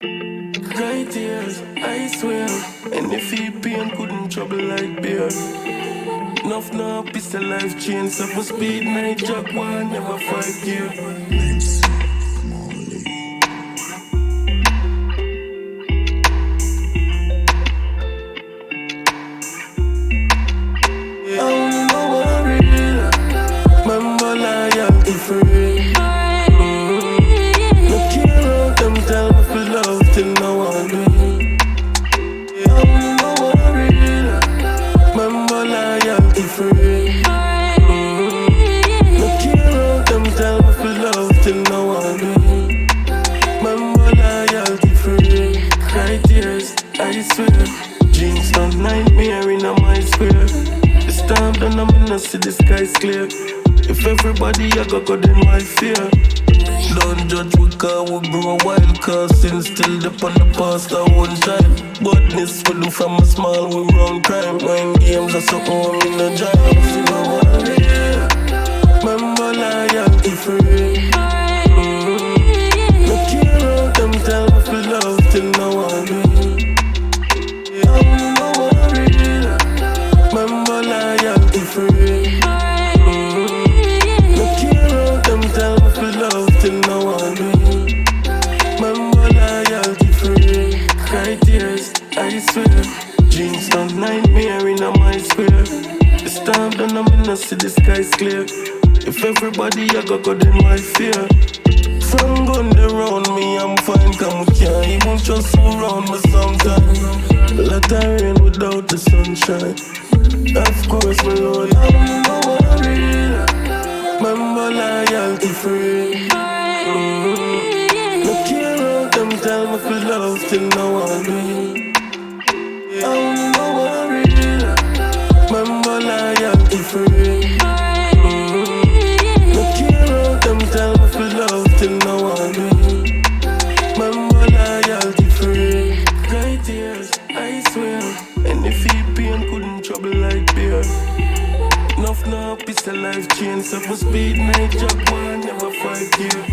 Cry tears, I swear. And if he pain couldn't trouble like beer. Enough now, piece of life change. Seven speed, night jack one, never 5 gear. Remember loyalty free. No care how them tell me for love till now I do. No worry. Remember loyalty free. No care how them tell me for love till now I do. Remember loyalty free. Cry tears, I swear. Dreams don't nightmare in my square. This time done I'm in the see the sky's clear. If everybody I go then why fear? Don't judge we cause we grow wild. Cause sin still depend on the past at one time. Badness we do from a small we run crime. Mind games are something I'm in the giant. See no worry. Remember loyalty free. No care how them tell me for love till now I do. No worry. Remember loyalty free. Till now I do. Remember loyalty free. Cry tears, I swear. Dreams don't nightmare in my square. This time done I'm in the see the sky's clear. If everybody I go then why fear? From gun around me I'm fine. Come we can't even just around me sometimes. A lot of rain without the sunshine. Of course my Lord, I'm no worry. Remember loyalty free. No care how them tell me for love till now I do. No worry. Remember loyalty free. No care how them tell me for love till now I do. Remember loyalty free. Cry tears, I swear. And if he pain couldn't trouble like beer. Enough now, piece of life change. Seven speed, night jack one, never 5 gear.